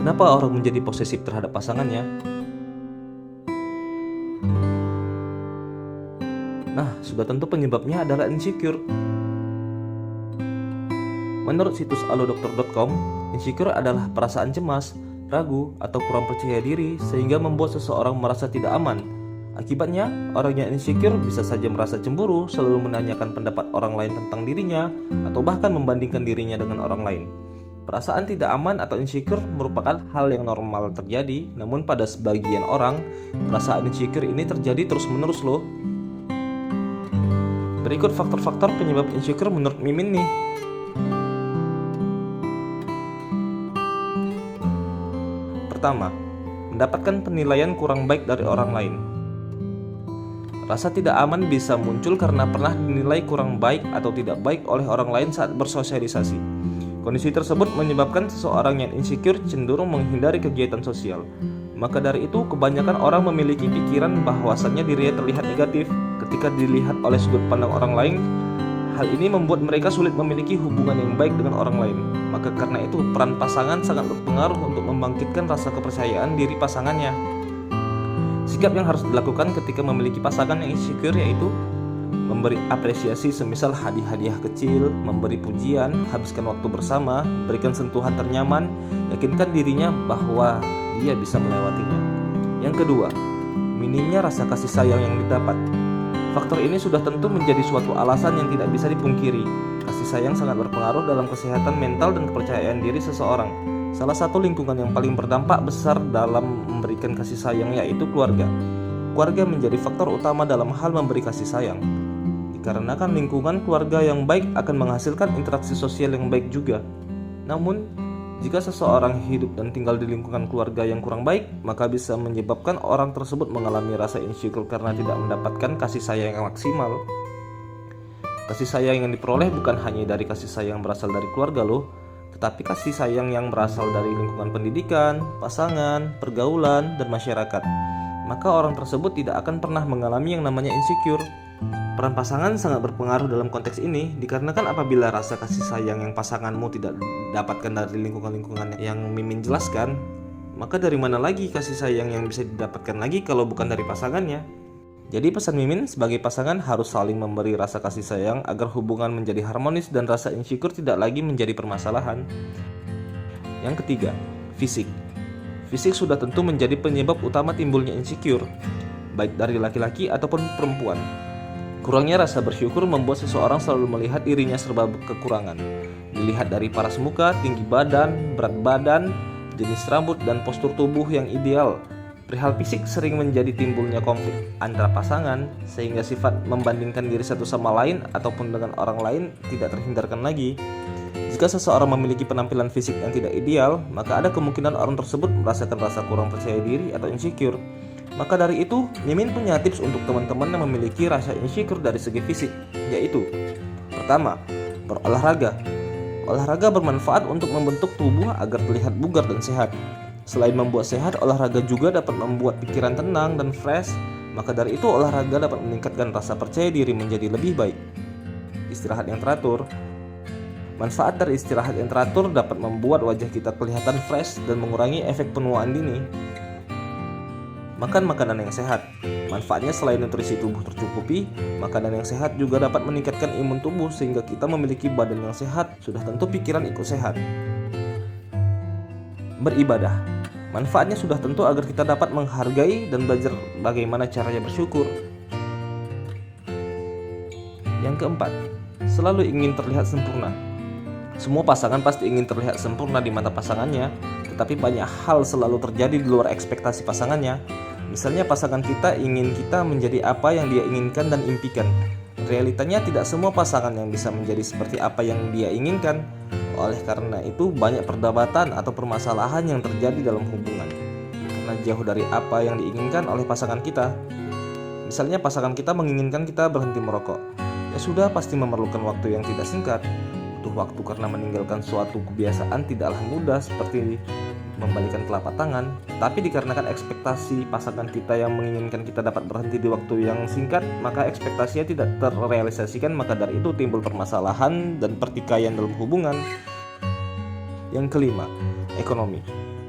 Kenapa orang menjadi posesif terhadap pasangannya? Nah, sudah tentu penyebabnya adalah insecure. Menurut situs alodokter.com, insecure adalah perasaan cemas, ragu, atau kurang percaya diri sehingga membuat seseorang merasa tidak aman. Akibatnya, orang yang insecure bisa saja merasa cemburu, selalu menanyakan pendapat orang lain tentang dirinya, atau bahkan membandingkan dirinya dengan orang lain. Perasaan tidak aman atau insecure merupakan hal yang normal terjadi, namun pada sebagian orang, perasaan insecure ini terjadi terus-menerus loh. Berikut faktor-faktor penyebab insecure menurut Mimin nih. Pertama, mendapatkan penilaian kurang baik dari orang lain. Rasa tidak aman bisa muncul karena pernah dinilai kurang baik atau tidak baik oleh orang lain saat bersosialisasi. Kondisi tersebut menyebabkan seseorang yang insecure cenderung menghindari kegiatan sosial. Maka dari itu, kebanyakan orang memiliki pikiran bahwasannya dirinya terlihat negatif ketika dilihat oleh sudut pandang orang lain. Hal ini membuat mereka sulit memiliki hubungan yang baik dengan orang lain. Maka karena itu, peran pasangan sangat berpengaruh untuk membangkitkan rasa kepercayaan diri pasangannya. Sikap yang harus dilakukan ketika memiliki pasangan yang insecure yaitu memberi apresiasi, semisal hadiah-hadiah kecil, memberi pujian, habiskan waktu bersama, berikan sentuhan ternyaman, yakinkan dirinya bahwa dia bisa melewatinya. Yang kedua, minimnya rasa kasih sayang yang didapat. Faktor ini sudah tentu menjadi suatu alasan yang tidak bisa dipungkiri. Kasih sayang sangat berpengaruh dalam kesehatan mental dan kepercayaan diri seseorang. Salah satu lingkungan yang paling berdampak besar dalam memberikan kasih sayang yaitu keluarga. Keluarga menjadi faktor utama dalam hal memberi kasih sayang. Dikarenakan lingkungan keluarga yang baik akan menghasilkan interaksi sosial yang baik juga. Namun, jika seseorang hidup dan tinggal di lingkungan keluarga yang kurang baik, maka bisa menyebabkan orang tersebut mengalami rasa insecure karena tidak mendapatkan kasih sayang yang maksimal. Kasih sayang yang diperoleh bukan hanya dari kasih sayang berasal dari keluarga loh, tetapi kasih sayang yang berasal dari lingkungan pendidikan, pasangan, pergaulan, dan masyarakat. Maka orang tersebut tidak akan pernah mengalami yang namanya insecure. Peran pasangan sangat berpengaruh dalam konteks ini, dikarenakan apabila rasa kasih sayang yang pasanganmu tidak didapatkan dari lingkungan-lingkungan yang Mimin jelaskan, maka dari mana lagi kasih sayang yang bisa didapatkan lagi kalau bukan dari pasangannya? Jadi pesan Mimin sebagai pasangan harus saling memberi rasa kasih sayang agar hubungan menjadi harmonis dan rasa insecure tidak lagi menjadi permasalahan. Yang ketiga, fisik. Fisik sudah tentu menjadi penyebab utama timbulnya insecure, baik dari laki-laki ataupun perempuan. Kurangnya rasa bersyukur membuat seseorang selalu melihat dirinya serba kekurangan. Dilihat dari paras muka, tinggi badan, berat badan, jenis rambut, dan postur tubuh yang ideal. Perihal fisik sering menjadi timbulnya konflik antara pasangan, sehingga sifat membandingkan diri satu sama lain ataupun dengan orang lain tidak terhindarkan lagi. Jika seseorang memiliki penampilan fisik yang tidak ideal, maka ada kemungkinan orang tersebut merasakan rasa kurang percaya diri atau insecure. Maka dari itu, Mimin punya tips untuk teman-teman yang memiliki rasa insecure dari segi fisik, yaitu: pertama, berolahraga. Olahraga bermanfaat untuk membentuk tubuh agar terlihat bugar dan sehat. Selain membuat sehat, olahraga juga dapat membuat pikiran tenang dan fresh. Maka dari itu, olahraga dapat meningkatkan rasa percaya diri menjadi lebih baik. Istirahat yang teratur. Manfaat dari istirahat yang teratur dapat membuat wajah kita kelihatan fresh dan mengurangi efek penuaan dini. Makan makanan yang sehat. Manfaatnya selain nutrisi tubuh tercukupi, makanan yang sehat juga dapat meningkatkan imun tubuh sehingga kita memiliki badan yang sehat, sudah tentu pikiran ikut sehat. Beribadah. Manfaatnya sudah tentu agar kita dapat menghargai dan belajar bagaimana caranya bersyukur. Yang keempat, selalu ingin terlihat sempurna. Semua pasangan pasti ingin terlihat sempurna di mata pasangannya, tetapi banyak hal selalu terjadi di luar ekspektasi pasangannya. Misalnya pasangan kita ingin kita menjadi apa yang dia inginkan dan impikan. Realitanya tidak semua pasangan yang bisa menjadi seperti apa yang dia inginkan. Oleh karena itu banyak perdebatan atau permasalahan yang terjadi dalam hubungan karena jauh dari apa yang diinginkan oleh pasangan kita. Misalnya pasangan kita menginginkan kita berhenti merokok. Ya sudah, pasti memerlukan waktu yang tidak singkat. Butuh waktu karena meninggalkan suatu kebiasaan tidaklah mudah seperti membalikan telapak tangan, tapi dikarenakan ekspektasi pasangan kita yang menginginkan kita dapat berhenti di waktu yang singkat, maka ekspektasinya tidak terrealisasikan, maka dari itu timbul permasalahan dan pertikaian dalam hubungan. Yang kelima, ekonomi.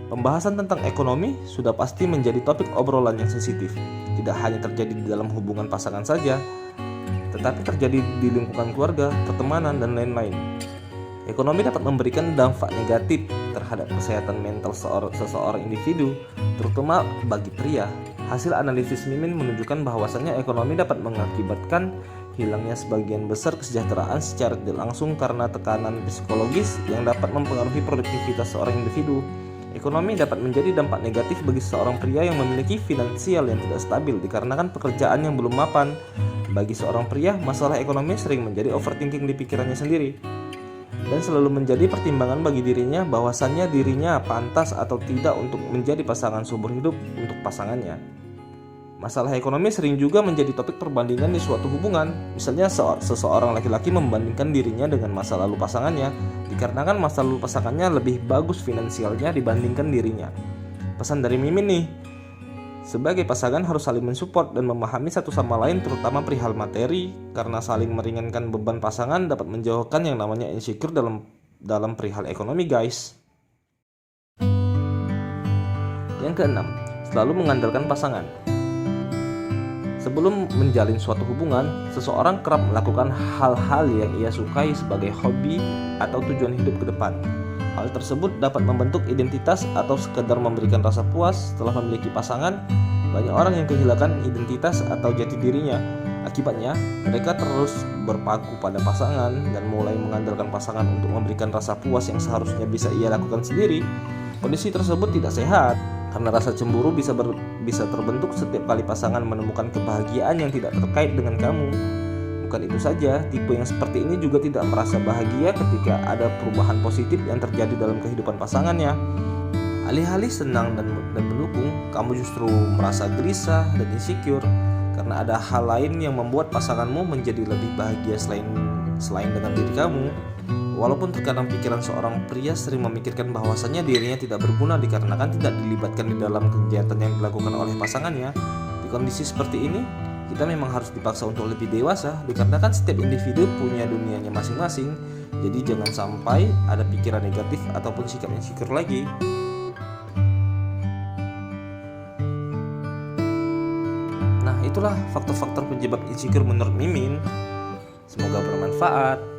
Pembahasan tentang ekonomi sudah pasti menjadi topik obrolan yang sensitif. Tidak hanya terjadi di dalam hubungan pasangan saja, tetapi terjadi di lingkungan keluarga, pertemanan, dan lain-lain. Ekonomi dapat memberikan dampak negatif terhadap kesehatan mental seseorang individu, terutama bagi pria. Hasil analisis Mimin menunjukkan bahwasannya ekonomi dapat mengakibatkan hilangnya sebagian besar kesejahteraan secara tidak langsung karena tekanan psikologis yang dapat mempengaruhi produktivitas seorang individu. Ekonomi dapat menjadi dampak negatif bagi seorang pria yang memiliki finansial yang tidak stabil dikarenakan pekerjaan yang belum mapan. Bagi seorang pria, masalah ekonomi sering menjadi overthinking di pikirannya sendiri dan selalu menjadi pertimbangan bagi dirinya bahwasannya dirinya pantas atau tidak untuk menjadi pasangan seumur hidup untuk pasangannya. Masalah ekonomi sering juga menjadi topik perbandingan di suatu hubungan. Misalnya seseorang laki-laki membandingkan dirinya dengan masa lalu pasangannya dikarenakan masa lalu pasangannya lebih bagus finansialnya dibandingkan dirinya. Pesan dari Mimin nih, sebagai pasangan harus saling mensupport dan memahami satu sama lain terutama perihal materi, karena saling meringankan beban pasangan dapat menjauhkan yang namanya insecure dalam perihal ekonomi, guys. Yang keenam, selalu mengandalkan pasangan. Sebelum menjalin suatu hubungan, seseorang kerap melakukan hal-hal yang ia sukai sebagai hobi atau tujuan hidup ke depan. Hal tersebut dapat membentuk identitas atau sekedar memberikan rasa puas setelah memiliki pasangan. Banyak orang yang kehilangan identitas atau jati dirinya. Akibatnya, mereka terus berpaku pada pasangan dan mulai mengandalkan pasangan untuk memberikan rasa puas yang seharusnya bisa ia lakukan sendiri. Kondisi tersebut tidak sehat karena rasa cemburu bisa terbentuk setiap kali pasangan menemukan kebahagiaan yang tidak terkait dengan kamu. Bukan itu saja, tipe yang seperti ini juga tidak merasa bahagia ketika ada perubahan positif yang terjadi dalam kehidupan pasangannya. Alih-alih senang dan mendukung, kamu justru merasa gelisah dan insecure karena ada hal lain yang membuat pasanganmu menjadi lebih bahagia selain dengan diri kamu. Walaupun terkadang pikiran seorang pria sering memikirkan bahwasannya dirinya tidak berguna dikarenakan tidak dilibatkan di dalam kegiatan yang dilakukan oleh pasangannya, di kondisi seperti ini, kita memang harus dipaksa untuk lebih dewasa dikarenakan setiap individu punya dunianya masing-masing. Jadi jangan sampai ada pikiran negatif ataupun sikap insecure lagi. Nah, itulah faktor-faktor penyebab insecure menurut Mimin. Semoga bermanfaat.